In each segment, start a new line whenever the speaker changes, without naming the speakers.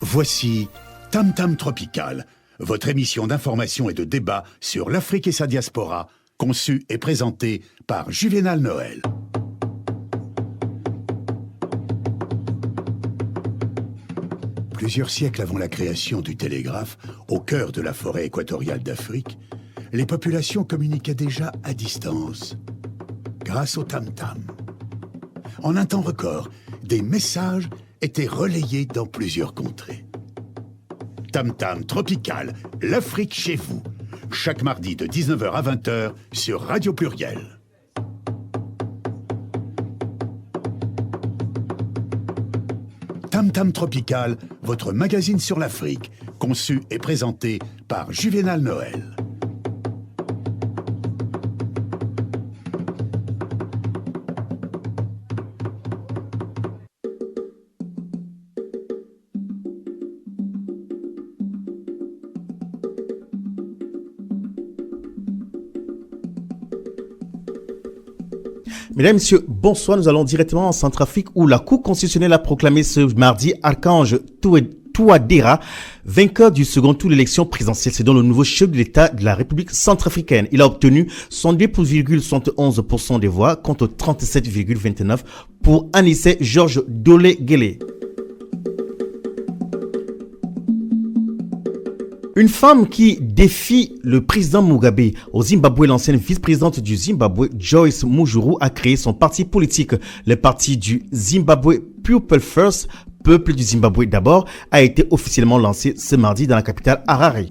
Voici Tam Tam Tropical, votre émission d'information et de débat sur l'Afrique et sa diaspora, conçue et présentée par Juvénal Noël. Plusieurs siècles avant la création du télégraphe, au cœur de la forêt équatoriale d'Afrique, les populations communiquaient déjà à distance, grâce au tam-tam. En un temps record, des messages étaient relayés dans plusieurs contrées. Tam Tam Tropical, l'Afrique chez vous, chaque mardi de 19h à 20h sur Radio Pluriel. Tam Tam Tropical, votre magazine sur l'Afrique, conçu et présenté par Juvénal Noël.
Mesdames, Messieurs, bonsoir. Nous allons directement en Centrafrique où la Cour constitutionnelle a proclamé ce mardi Archange Touadéra vainqueur du second tour de l'élection présidentielle. C'est donc le nouveau chef de l'État de la République centrafricaine. Il a obtenu 72,71% des voix contre 37,29% pour Anissé Georges Dole-Guélé. Une femme qui défie le président Mugabe. Au Zimbabwe, l'ancienne vice-présidente du Zimbabwe, Joyce Mujuru, a créé son parti politique. Le parti du Zimbabwe People First, Peuple du Zimbabwe d'abord, a été officiellement lancé ce mardi dans la capitale Harare.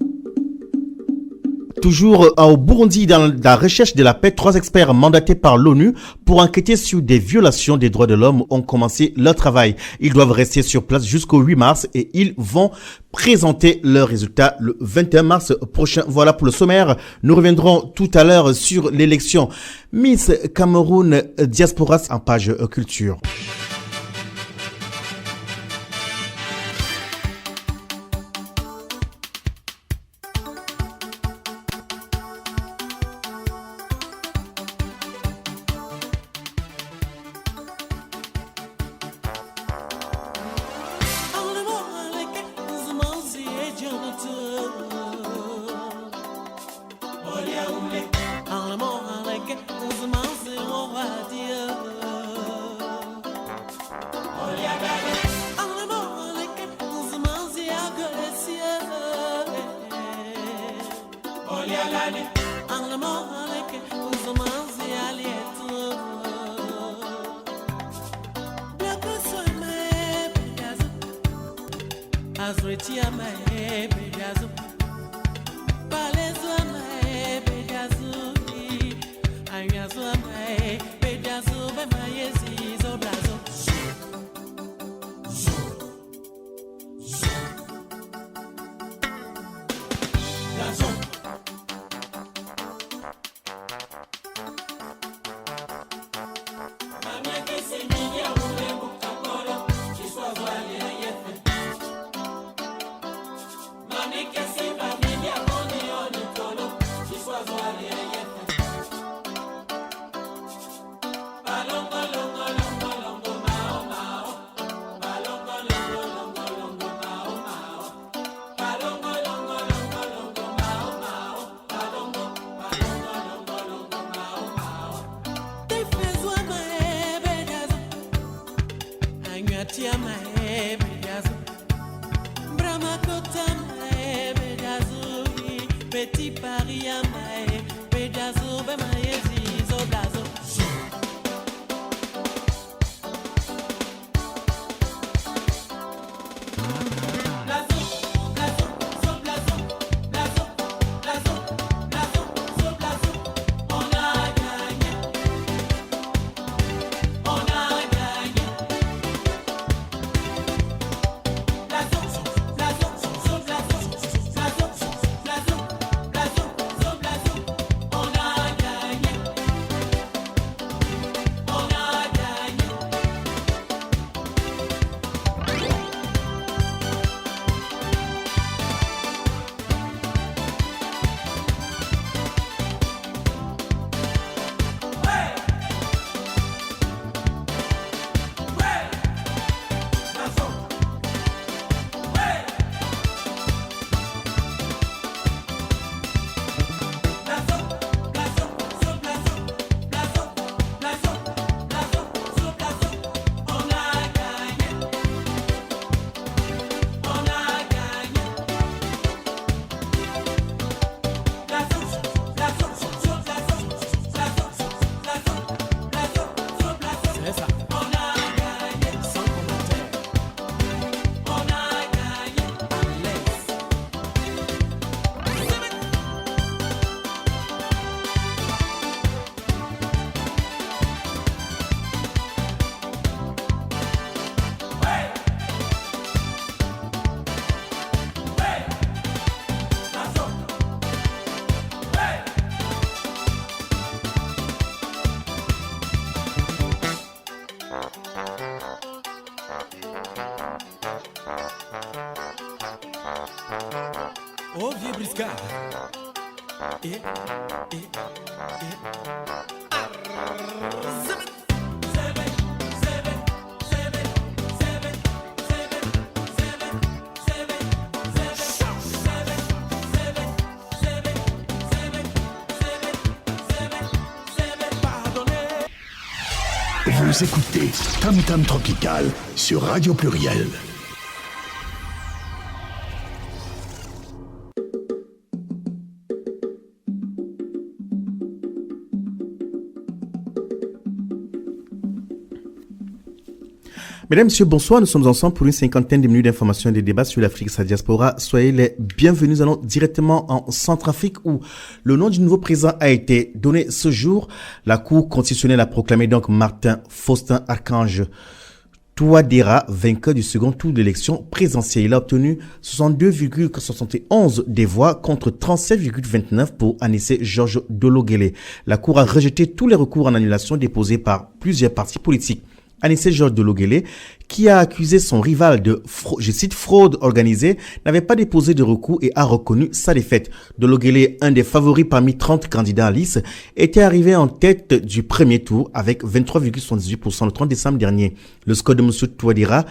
Toujours au Burundi, dans la recherche de la paix, 3 experts mandatés par l'ONU pour enquêter sur des violations des droits de l'homme ont commencé leur travail. Ils doivent rester sur place jusqu'au 8 mars et ils vont présenter leurs résultats le 21 mars prochain. Voilà pour le sommaire. Nous reviendrons tout à l'heure sur l'élection Miss Cameroun Diaspora en page culture.
Oh, vieux briscard. Et.
Vous écoutez Tam Tam Tropical sur Radio Pluriel.
Mesdames, Messieurs, bonsoir. Nous sommes ensemble pour une cinquantaine de minutes d'informations et de débats sur l'Afrique et sa diaspora. Soyez les bienvenus. Nous allons directement en Centrafrique où le nom du nouveau président a été donné ce jour. La Cour constitutionnelle a proclamé donc Martin Faustin Archange Touadéra vainqueur du second tour de l'élection présidentielle. Il a obtenu 62,71 des voix contre 37,29 pour Anissé Georges Dologuélé. La Cour a rejeté tous les recours en annulation déposés par plusieurs partis politiques. Anissé Georges Dologuélé, qui a accusé son rival de, je cite, fraude organisée, n'avait pas déposé de recours et a reconnu sa défaite. Dologuélé, un des favoris parmi 30 candidats en lice, était arrivé en tête du premier tour avec 23,78% le 30 décembre dernier. Le score de M. Touadéra,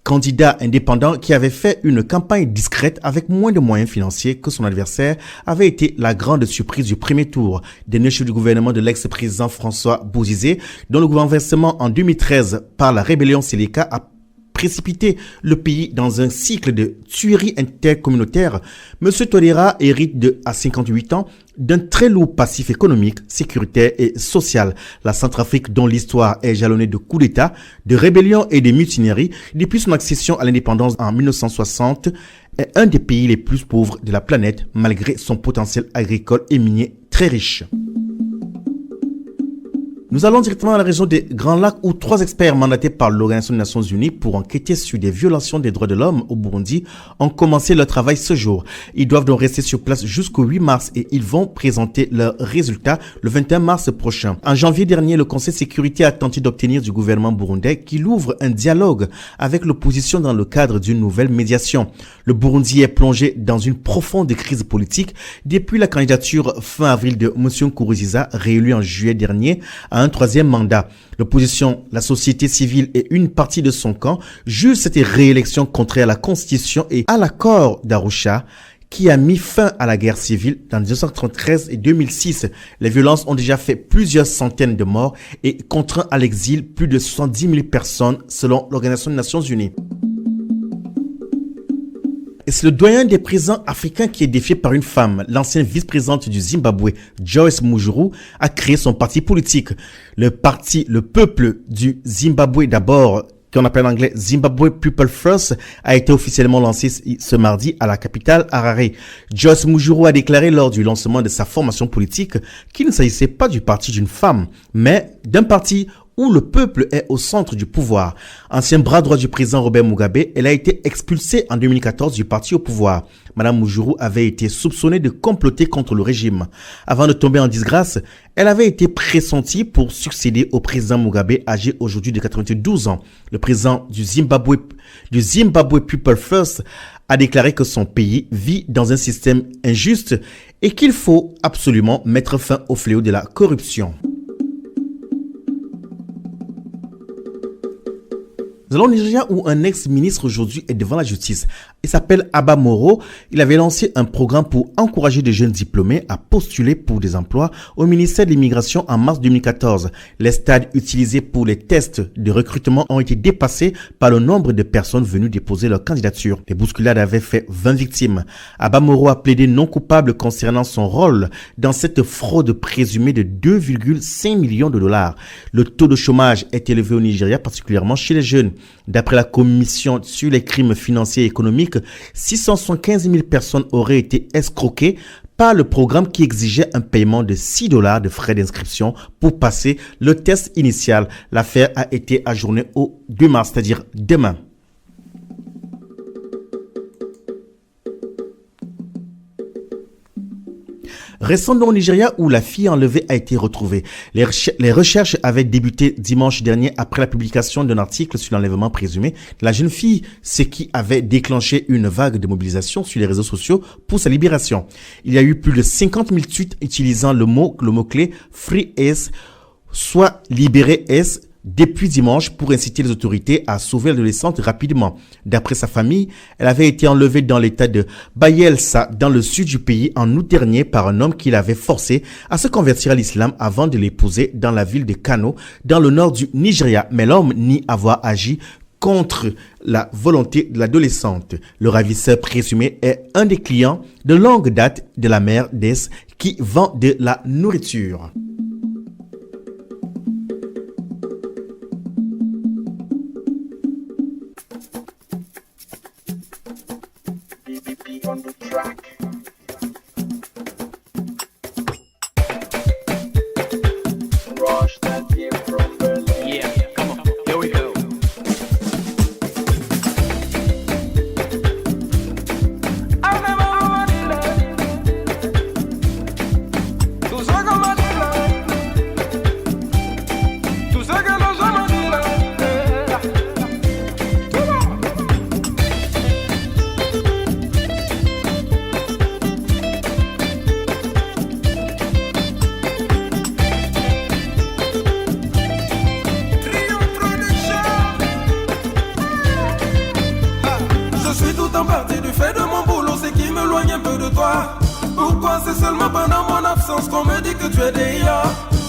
candidat indépendant qui avait fait une campagne discrète avec moins de moyens financiers que son adversaire, avait été la grande surprise du premier tour. Dernier chef du gouvernement de l'ex-président François Bozizé, dont le gouvernement en 2013 par la rébellion Séléka a précipité le pays dans un cycle de tueries intercommunautaires. M. Touadéra hérite à 58 ans d'un très lourd passif économique, sécuritaire et social. La Centrafrique, dont l'histoire est jalonnée de coups d'État, de rébellions et de mutineries, depuis son accession à l'indépendance en 1960, est un des pays les plus pauvres de la planète, malgré son potentiel agricole et minier très riche. Nous allons directement à la région des Grands Lacs où 3 experts mandatés par l'Organisation des Nations Unies pour enquêter sur des violations des droits de l'homme au Burundi ont commencé leur travail ce jour. Ils doivent donc rester sur place jusqu'au 8 mars et ils vont présenter leurs résultats le 21 mars prochain. En janvier dernier, le Conseil de sécurité a tenté d'obtenir du gouvernement burundais qu'il ouvre un dialogue avec l'opposition dans le cadre d'une nouvelle médiation. Le Burundi est plongé dans une profonde crise politique depuis la candidature fin avril de M. Nkurunziza, réélu en juillet dernier, à un 3e mandat. L'opposition, la société civile et une partie de son camp jugent cette réélection contraire à la Constitution et à l'accord d'Arusha qui a mis fin à la guerre civile dans 1973 et 2006. Les violences ont déjà fait plusieurs centaines de morts et contraint à l'exil plus de 70 000 personnes selon l'Organisation des Nations Unies. Et c'est le doyen des présidents africains qui est défié par une femme. L'ancienne vice-présidente du Zimbabwe, Joyce Mujuru, a créé son parti politique. Le peuple du Zimbabwe d'abord, qu'on appelle en anglais Zimbabwe People First, a été officiellement lancé ce mardi à la capitale Harare. Joyce Mujuru a déclaré lors du lancement de sa formation politique qu'il ne s'agissait pas du parti d'une femme, mais d'un parti où le peuple est au centre du pouvoir. Ancien bras droit du président Robert Mugabe, elle a été expulsée en 2014 du parti au pouvoir. Madame Mujuru avait été soupçonnée de comploter contre le régime. Avant de tomber en disgrâce, elle avait été pressentie pour succéder au président Mugabe, âgé aujourd'hui de 92 ans. Le président du Zimbabwe People First a déclaré que son pays vit dans un système injuste et qu'il faut absolument mettre fin au fléau de la corruption. Nous allons au Nigeria où un ex-ministre aujourd'hui est devant la justice. Il s'appelle Abba Moro. Il avait lancé un programme pour encourager des jeunes diplômés à postuler pour des emplois au ministère de l'Immigration en mars 2014. Les stades utilisés pour les tests de recrutement ont été dépassés par le nombre de personnes venues déposer leur candidature. Les bousculades avaient fait 20 victimes. Abba Moro a plaidé non coupable concernant son rôle dans cette fraude présumée de 2,5 millions de dollars. Le taux de chômage est élevé au Nigeria, particulièrement chez les jeunes. D'après la Commission sur les crimes financiers et économiques, 675 000 personnes auraient été escroquées par le programme qui exigeait un paiement de $6 de frais d'inscription pour passer le test initial. L'affaire a été ajournée au 2 mars, c'est-à-dire demain. Restons au Nigeria où la fille enlevée a été retrouvée. Les recherches avaient débuté dimanche dernier après la publication d'un article sur l'enlèvement présumé de la jeune fille, ce qui avait déclenché une vague de mobilisation sur les réseaux sociaux pour sa libération. Il y a eu plus de 50 000 tweets utilisant le mot-clé Free S, soit libéré S, depuis dimanche pour inciter les autorités à sauver l'adolescente rapidement. D'après sa famille, elle avait été enlevée dans l'état de Bayelsa, dans le sud du pays, en août dernier par un homme qui l'avait forcée à se convertir à l'islam avant de l'épouser dans la ville de Kano, dans le nord du Nigeria. Mais l'homme nie avoir agi contre la volonté de l'adolescente. Le ravisseur présumé est un des clients de longue date de la mère d'Es qui vend de la nourriture.
Pourquoi c'est seulement pendant mon absence qu'on me dit que tu es déjà?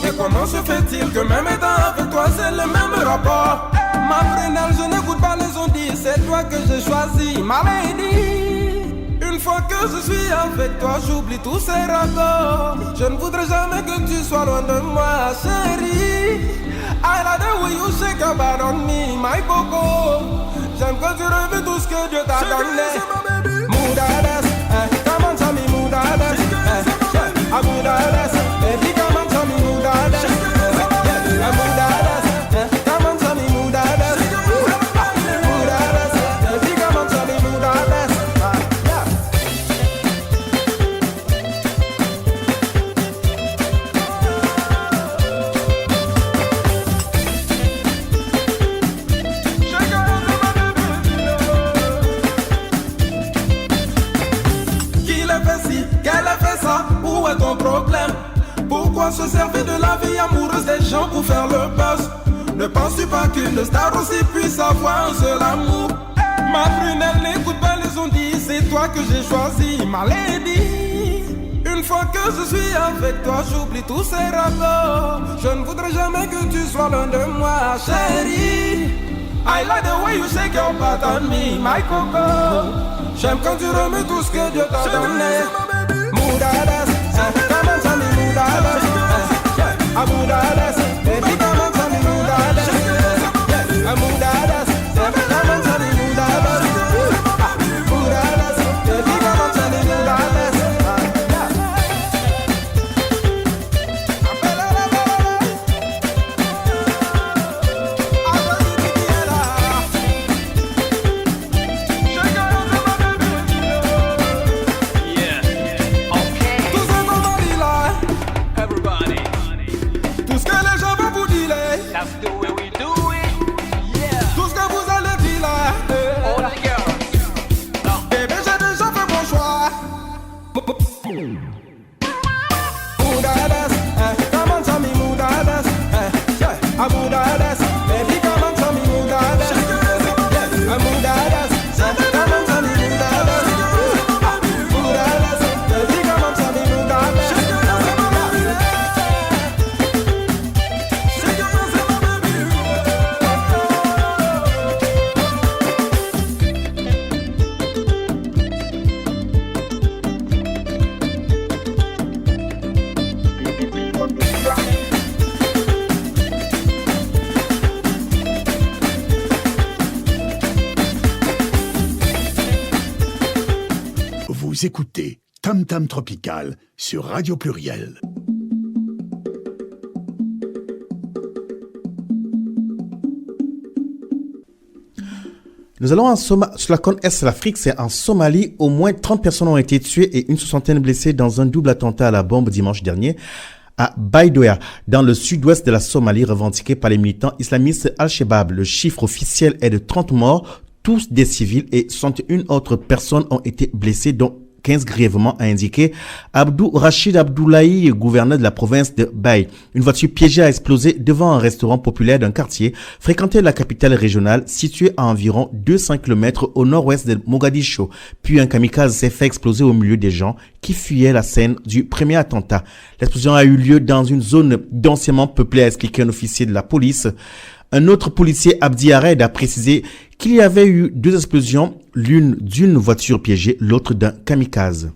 Et comment se fait-il que même étant avec toi c'est le même rapport? Ma prunelle, je n'écoute pas les ondits, c'est toi que j'ai choisi, ma lady. Une fois que je suis avec toi, j'oublie tous ces rapports. Je ne voudrais jamais que tu sois loin de moi, chérie. I like the way you shake your body on me, my coco. J'aime que tu revis tout ce que Dieu t'a donné. Moudades, come on, tell me moudades. Moudades, baby, come on, tell me moudades. Moudades, come on, tell me moudades. Moudades, baby, come on, tell me moudades. Où est ton problème? Pourquoi se servir de la vie amoureuse des gens pour faire le buzz? Ne penses-tu pas qu'une star aussi puisse avoir un seul amour? Ma prunelle, n'écoute pas les ondits, c'est toi que j'ai choisi, ma lady. Une fois que je suis avec toi, j'oublie tous ces rapports. Je ne voudrais jamais que tu sois loin de moi, chérie. I like the way you shake your butt on me, my coco. J'aime quand tu remets tout ce que Dieu t'a donné. Moudades, come on, tell me moudades. Moudades, baby, come on, tell me moudades. Moudades, come on, tell me moudades. Moudades, baby, come on, tell me moudades.
Vous écoutez Tam Tam Tropical sur Radio Pluriel.
Nous allons sur la côte est de l'Afrique, c'est en Somalie. Au moins 30 personnes ont été tuées et une soixantaine blessées dans un double attentat à la bombe dimanche dernier à Baidoa, dans le sud-ouest de la Somalie, revendiqué par les militants islamistes Al-Shabaab. Le chiffre officiel est de 30 morts, tous des civils, et 61 autres personnes ont été blessées, dont 15 grièvement, a indiqué Abdou Rachid Abdoulaye, gouverneur de la province de Baye. Une voiture piégée a explosé devant un restaurant populaire d'un quartier fréquenté de la capitale régionale située à environ 200 km au nord-ouest de Mogadiscio. Puis un kamikaze s'est fait exploser au milieu des gens qui fuyaient la scène du premier attentat. L'explosion a eu lieu dans une zone densément peuplée, a expliqué un officier de la police. Un autre policier, Abdi Hared, a précisé qu'il y avait eu 2 explosions, l'une d'une voiture piégée, l'autre d'un kamikaze.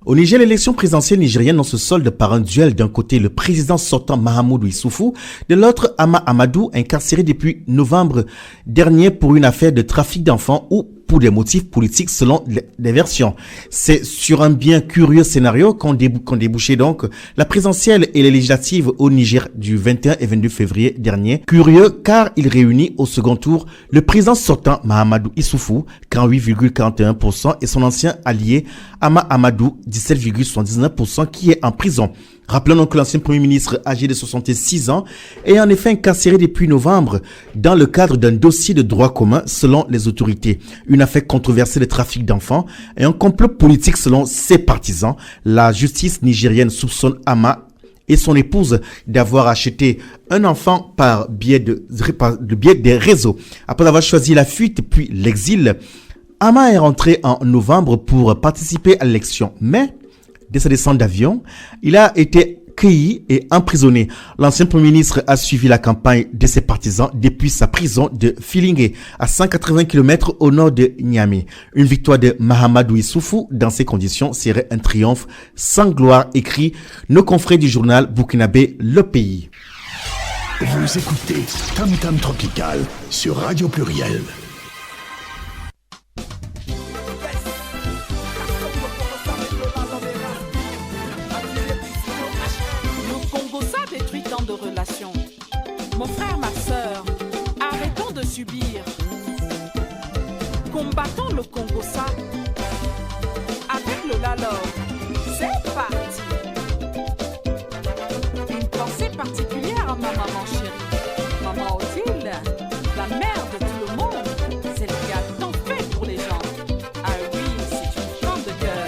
Au Niger, l'élection présidentielle nigérienne ne se solde par un duel. D'un côté, le président sortant Mahamadou Issoufou, de l'autre, Hama Amadou, incarcéré depuis novembre dernier pour une affaire de trafic d'enfants ou pour des motifs politiques selon les versions. C'est sur un bien curieux scénario qu'ont débouché donc la présidentielle et les législatives au Niger du 21 et 22 février dernier. Curieux car il réunit au second tour le président sortant Mahamadou Issoufou, 48,41%, et son ancien allié Hama Amadou, 17,79%, qui est en prison. Rappelons donc que l'ancien Premier ministre, âgé de 66 ans, est en effet incarcéré depuis novembre dans le cadre d'un dossier de droit commun selon les autorités. Une affaire controversée de trafic d'enfants et un complot politique selon ses partisans. La justice nigérienne soupçonne Hama et son épouse d'avoir acheté un enfant par biais des réseaux. Après avoir choisi la fuite puis l'exil, Hama est rentré en novembre pour participer à l'élection. Mais dès sa descente d'avion, il a été cueilli et emprisonné. L'ancien Premier ministre a suivi la campagne de ses partisans depuis sa prison de Filingué, à 180 km au nord de Niamey. Une victoire de Mahamadou Issoufou dans ces conditions serait un triomphe sans gloire, écrit nos confrères du journal burkinabé Le Pays.
Vous écoutez Tam Tam Tropical sur Radio Pluriel.
Mon frère, ma sœur, arrêtons de subir. Combattons le Congo-ça avec le Lalor. C'est parti. Une pensée particulière à ma maman chérie. Maman Odile, la mère de tout le monde, celle qui a tant fait pour les gens. Ah oui, c'est une femme de cœur.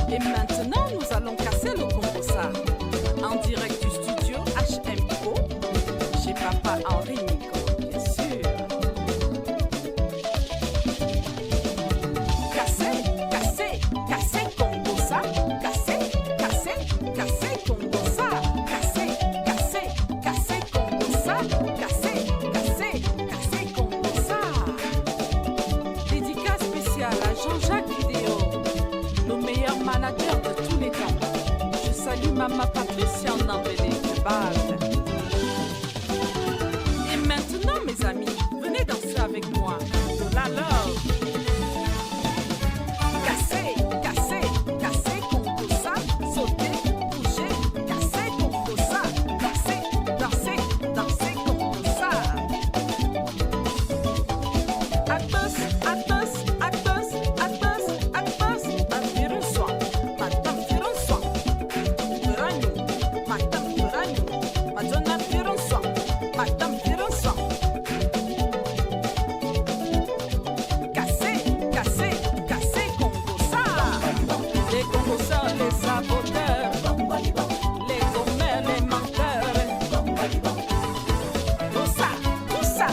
Et maintenant, nous allons casser le Congo ça. En direct du studio HMO, chez Papa Henri Nico, bien sûr. Casser, casser, casser Congo ça. Casser, casser, casser Congo ça. Casser, casser, casser Congo ça. Casser, casser, casser Congo ça. Dédicace spéciale à Jean-Jacques Vidéo, le meilleur manager de tous les temps. Je salue Maman Patricia Nambélé de Bâle. Et maintenant, mes amis, venez danser avec moi. De la love. Casser, casser, casser Congo ça. Sauter, bouger, casser Congo ça. Danser, danser, danser Congo ça. Atos, atos, atos, atos, atos, aviron soi, madame viron soi, viranho, madame viranho, madonna viron soi, madame viron soi. Casser, casser, casser Congo ça. Les Congo ça, les saboteurs, les gommeurs, les menteurs. Tout ça, tout ça.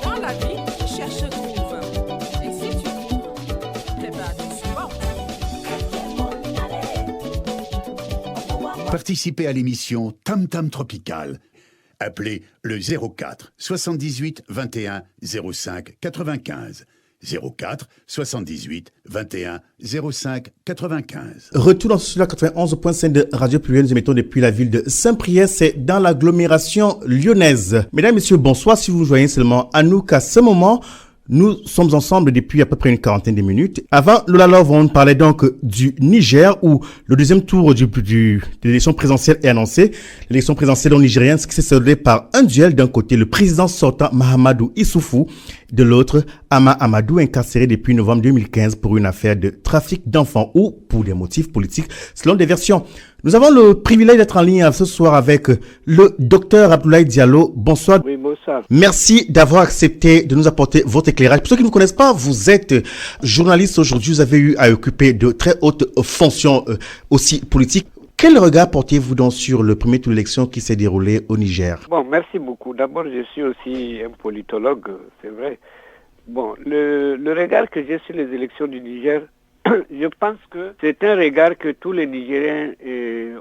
Dans la vie, cherche trouve. Et si tu trouves, eh ben tu supportes.
Participez à l'émission Tam Tam Tropical. Appelez le 04 78 21 05 95. 04 78 21 05 95.
Retour sur la 91.5 de Radio Pluriel, nous émettons depuis la ville de Saint-Priest, c'est dans l'agglomération lyonnaise. Mesdames, Messieurs, bonsoir. Si vous nous joignez seulement à nous qu'à ce moment, nous sommes ensemble depuis à peu près une quarantaine de minutes. Avant Lola Love, on parlait donc du Niger où le deuxième tour de l'élection présidentielle est annoncé. L'élection présidentielle nigérienne qui s'est soldée par un duel. D'un côté, le président sortant Mahamadou Issoufou, de l'autre, Ama Amadou, incarcéré depuis novembre 2015 pour une affaire de trafic d'enfants ou pour des motifs politiques, selon des versions. Nous avons le privilège d'être en ligne ce soir avec le docteur Abdoulaye Diallo. Bonsoir.
Oui, bonsoir.
Merci d'avoir accepté de nous apporter votre éclairage. Pour ceux qui ne vous connaissent pas, vous êtes journaliste aujourd'hui. Vous avez eu à occuper de très hautes fonctions aussi politiques. Quel regard portez-vous donc sur le premier tour d'élection qui s'est déroulé au Niger?
Bon, merci beaucoup. D'abord, je suis aussi un politologue, c'est vrai. Bon, le regard que j'ai sur les élections du Niger, je pense que c'est un regard que tous les Nigériens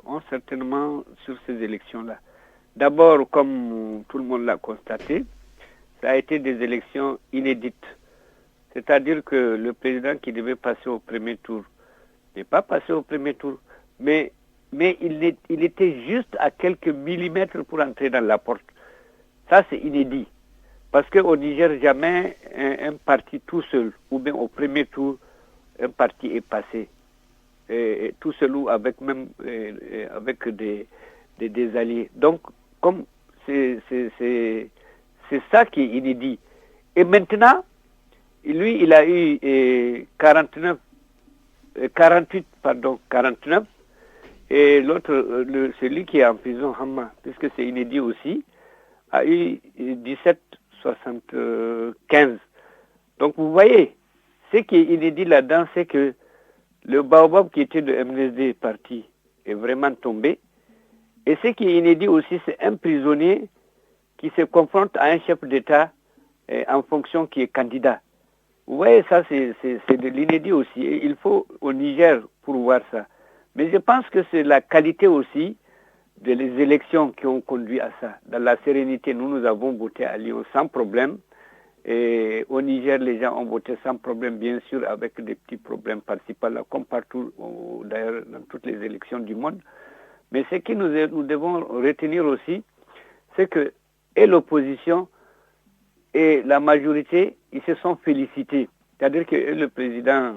ont certainement sur ces élections-là. D'abord, comme tout le monde l'a constaté, ça a été des élections inédites. C'est-à-dire que le président qui devait passer au premier tour n'est pas passé au premier tour, mais il était juste à quelques millimètres pour entrer dans la porte. Ça, c'est inédit. Parce qu'au Niger, jamais un parti tout seul, ou bien au premier tour, un parti est passé. Tout seul ou avec même avec des alliés. Donc, comme c'est ça qui est inédit. Et maintenant, lui, il a eu 49, et l'autre, celui qui est en prison, Hamma, puisque c'est inédit aussi, a eu 17,75. Donc vous voyez, ce qui est inédit là-dedans, c'est que le baobab qui était de MNSD parti est vraiment tombé. Et ce qui est inédit aussi, c'est un prisonnier qui se confronte à un chef d'État en fonction qui est candidat. Vous voyez, ça c'est de l'inédit aussi. Et il faut au Niger pour voir ça. Mais je pense que c'est la qualité aussi des élections qui ont conduit à ça. Dans la sérénité, nous avons voté à Lyon sans problème. Et au Niger, les gens ont voté sans problème, bien sûr, avec des petits problèmes par-ci par-là, comme partout, d'ailleurs, dans toutes les élections du monde. Mais ce que nous devons retenir aussi, c'est que et l'opposition et la majorité, ils se sont félicités. C'est-à-dire que le président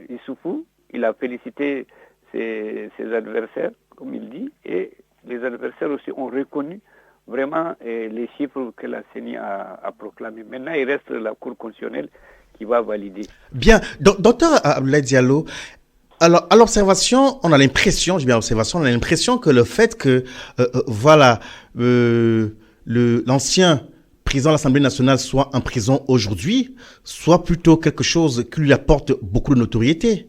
Issoufou, il a félicité ses adversaires, comme il dit, et les adversaires aussi ont reconnu vraiment les chiffres que la CENI a proclamés. Maintenant, il reste la Cour constitutionnelle qui va valider.
Bien, docteur Abdoulaye Diallo, alors à l'observation, on a l'impression, que le fait que l'ancien président de l'Assemblée nationale soit en prison aujourd'hui, soit plutôt quelque chose qui lui apporte beaucoup de notoriété.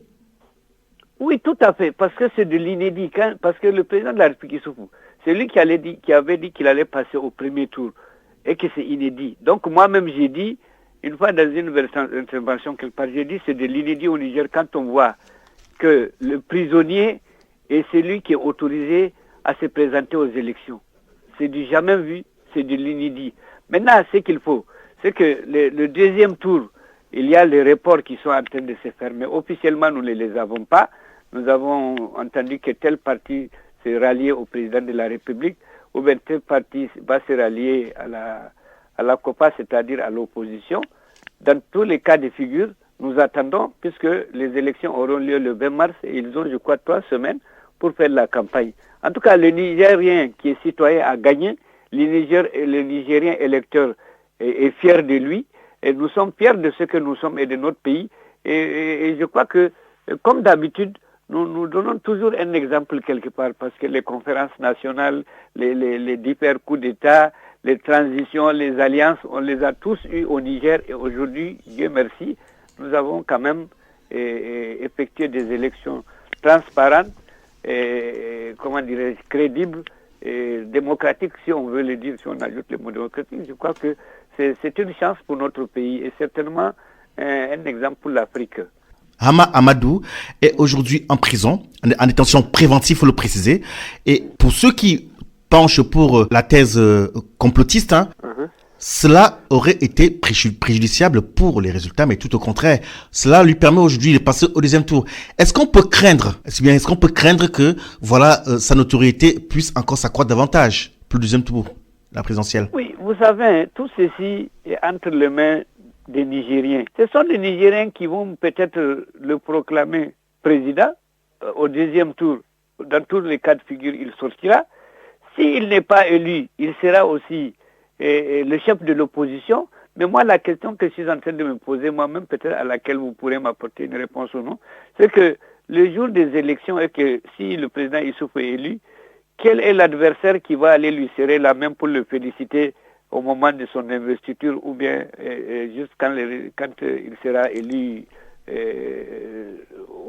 Oui, tout à fait, parce que c'est de l'inédit. Parce que le président de la République Issoufou, c'est lui qui avait dit qu'il allait passer au premier tour et que c'est inédit. Donc moi-même j'ai dit, une fois dans une intervention quelque part, j'ai dit c'est de l'inédit au Niger quand on voit que le prisonnier est celui qui est autorisé à se présenter aux élections. C'est du jamais vu, c'est de l'inédit. Maintenant, ce qu'il faut, c'est que le deuxième tour, il y a les reports qui sont en train de se faire, mais officiellement nous ne les avons pas. Nous avons entendu que tel parti s'est rallié au président de la République, ou bien tel parti va se rallier à la COPA, c'est-à-dire à l'opposition. Dans tous les cas de figure, nous attendons, puisque les élections auront lieu le 20 mars, et ils ont, je crois, 3 semaines pour faire la campagne. En tout cas, le Nigérien qui est citoyen a gagné, le Nigérien électeur est fier de lui, et nous sommes fiers de ce que nous sommes et de notre pays. Et je crois que, comme d'habitude, nous donnons toujours un exemple quelque part, parce que les conférences nationales, les différents coups d'État, les transitions, les alliances, on les a tous eus au Niger, et aujourd'hui, Dieu merci, nous avons quand même effectué des élections transparentes, comment dirais-je, crédibles, et démocratiques, si on veut le dire, si on ajoute le mot démocratique. Je crois que c'est une chance pour notre pays et certainement un exemple pour l'Afrique.
Hama Amadou est aujourd'hui en prison, en détention préventive, il faut le préciser. Et pour ceux qui penchent pour la thèse complotiste, cela aurait été préjudiciable pour les résultats, mais tout au contraire. Cela lui permet aujourd'hui de passer au deuxième tour. Est-ce qu'on peut craindre que sa notoriété puisse encore s'accroître davantage pour le deuxième tour, la présidentielle?
Oui, vous savez, tout ceci est entre les mains des Nigériens. Ce sont les Nigériens qui vont peut-être le proclamer président au deuxième tour. Dans tous les cas de figure, il sortira. S'il n'est pas élu, il sera aussi le chef de l'opposition. Mais moi, la question que je suis en train de me poser moi-même, peut-être à laquelle vous pourrez m'apporter une réponse ou non, c'est que le jour des élections et que si le président Issoufou est élu, quel est l'adversaire qui va aller lui serrer la main pour le féliciter au moment de son investiture ou bien juste quand il sera élu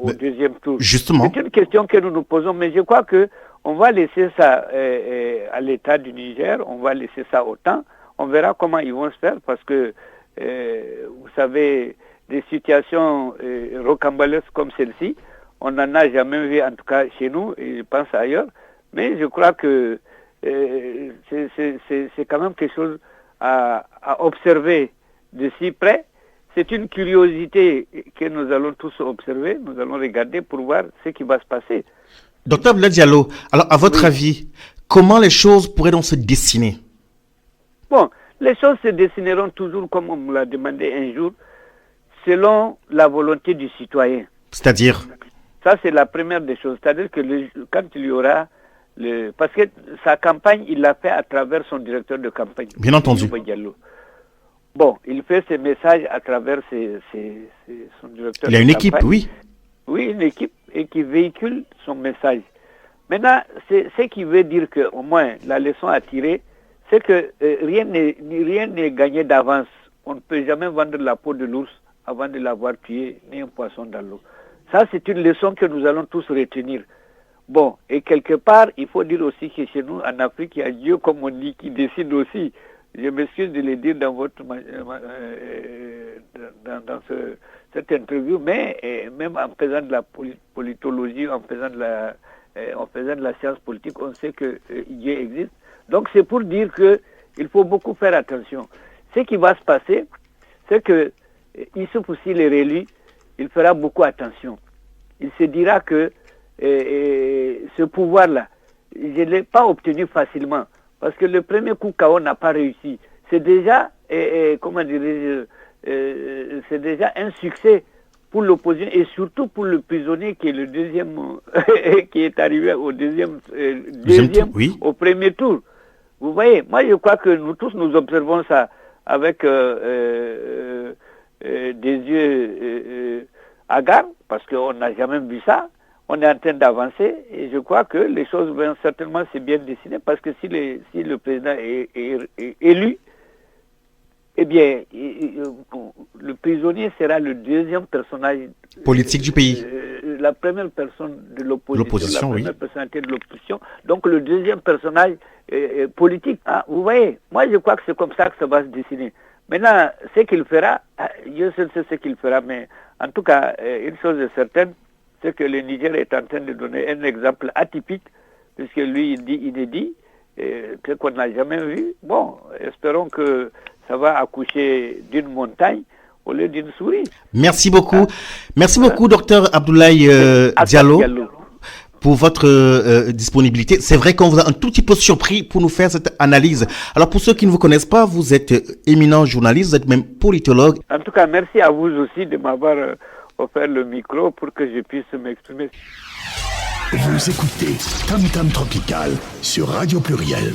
au deuxième tour.
Justement.
C'est une question que nous nous posons, mais je crois que on va laisser ça à l'État du Niger, on va laisser ça au temps, on verra comment ils vont se faire parce que, vous savez, des situations rocambolesques comme celle-ci, on n'en a jamais vu, en tout cas chez nous, et je pense ailleurs, mais je crois que c'est quand même quelque chose à observer de si près. C'est une curiosité que nous allons tous observer, nous allons regarder pour voir ce qui va se passer.
Docteur Abdoulaye Diallo, alors à votre avis, comment les choses pourraient donc se dessiner?
Bon, les choses se dessineront toujours comme on me l'a demandé un jour, selon la volonté du citoyen.
C'est-à-dire?
Ça, c'est la première des choses. C'est-à-dire que quand il y aura parce que sa campagne, il l'a fait à travers son directeur de campagne.
Bien entendu.
Bon, il fait ses messages à travers son directeur de campagne.
Il a une équipe, oui.
Oui, une équipe, et qui véhicule son message. Maintenant, ce qui veut dire qu'au moins, la leçon à tirer, c'est que rien n'est gagné d'avance. On ne peut jamais vendre la peau de l'ours avant de l'avoir tué, ni un poisson dans l'eau. Ça, c'est une leçon que nous allons tous retenir. Bon, et quelque part, il faut dire aussi que chez nous, en Afrique, il y a Dieu, comme on dit, qui décide aussi. Je m'excuse de le dire dans cette interview, mais même en faisant de la politologie, en faisant de la science politique, on sait que Dieu existe. Donc c'est pour dire qu'il faut beaucoup faire attention. Ce qui va se passer, c'est que Issoufou, s'il est réélu, il fera beaucoup attention. Il se dira que ce pouvoir-là, je ne l'ai pas obtenu facilement. Parce que le premier coup KO n'a pas réussi. C'est déjà, c'est déjà un succès pour l'opposition et surtout pour le prisonnier qui est le deuxième, qui est arrivé au deuxième
oui.
au premier tour. Vous voyez, moi je crois que nous tous nous observons ça avec des yeux hagards parce qu'on n'a jamais vu ça. On est en train d'avancer et je crois que les choses vont certainement se bien dessiner parce que si le président est élu, eh bien, le prisonnier sera le deuxième personnage
politique du pays.
La première personne de l'opposition, la première
oui.
personnalité de l'opposition, donc le deuxième personnage politique. Ah, vous voyez, moi je crois que c'est comme ça que ça va se dessiner. Maintenant, ce qu'il fera, Dieu seul sait ce qu'il fera, mais en tout cas, une chose est certaine, c'est que le Niger est en train de donner un exemple atypique, puisque lui, il dit inédit, ce qu'on n'a jamais vu. Bon, espérons que ça va accoucher d'une montagne au lieu d'une souris.
Merci beaucoup. Merci beaucoup, docteur Abdoulaye Diallo, pour votre disponibilité. C'est vrai qu'on vous a un tout petit peu surpris pour nous faire cette analyse. Alors, pour ceux qui ne vous connaissent pas, vous êtes éminent journaliste, vous êtes même politologue.
En tout cas, merci à vous aussi de m'avoir offert le micro pour que je puisse m'exprimer.
Vous écoutez Tam Tam Tropical sur Radio Pluriel.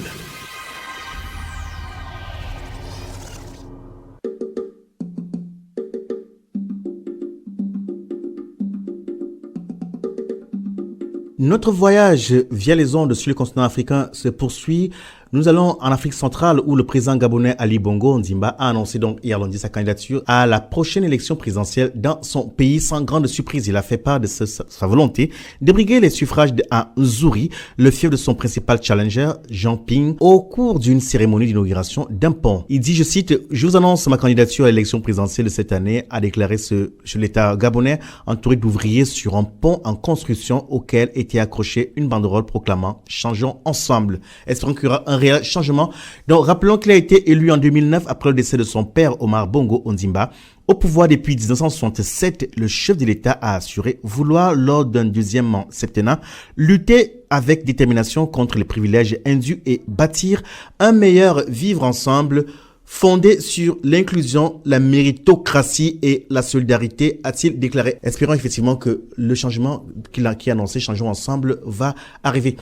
Notre voyage via les ondes sur le continent africain se poursuit. Nous allons en Afrique centrale où le président gabonais Ali Bongo Ondimba a annoncé donc hier lundi sa candidature à la prochaine élection présidentielle dans son pays sans grande surprise. Il a fait part de sa volonté de briguer les suffrages à Nzuri, le fief de son principal challenger, Jean Ping, au cours d'une cérémonie d'inauguration d'un pont. Il dit, je cite, « Je vous annonce ma candidature à l'élection présidentielle de cette année », a déclaré sur l'État gabonais entouré d'ouvriers sur un pont en construction auquel était accrochée une banderole proclamant « Changeons ensemble ». Espérons qu'il y aura un réel changement. Donc, rappelons qu'il a été élu en 2009 après le décès de son père Omar Bongo Ondimba. Au pouvoir depuis 1967, le chef de l'État a assuré vouloir, lors d'un deuxième septennat, lutter avec détermination contre les privilèges indus et bâtir un meilleur vivre ensemble fondé sur l'inclusion, la méritocratie et la solidarité, a-t-il déclaré. Espérons effectivement que le changement qui a annoncé, Changeons ensemble, va arriver.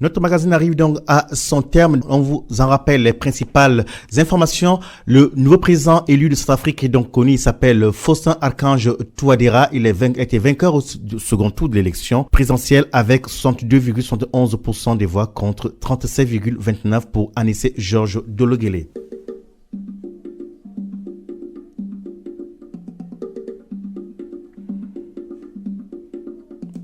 Notre magazine arrive donc à son terme. On vous en rappelle les principales informations. Le nouveau président élu de Centrafrique est donc connu. Il s'appelle Faustin Archange Touadéra. Il a été vainqueur au second tour de l'élection présidentielle avec 62,71% des voix contre 37,29% pour Anissé Georges Dologuélé.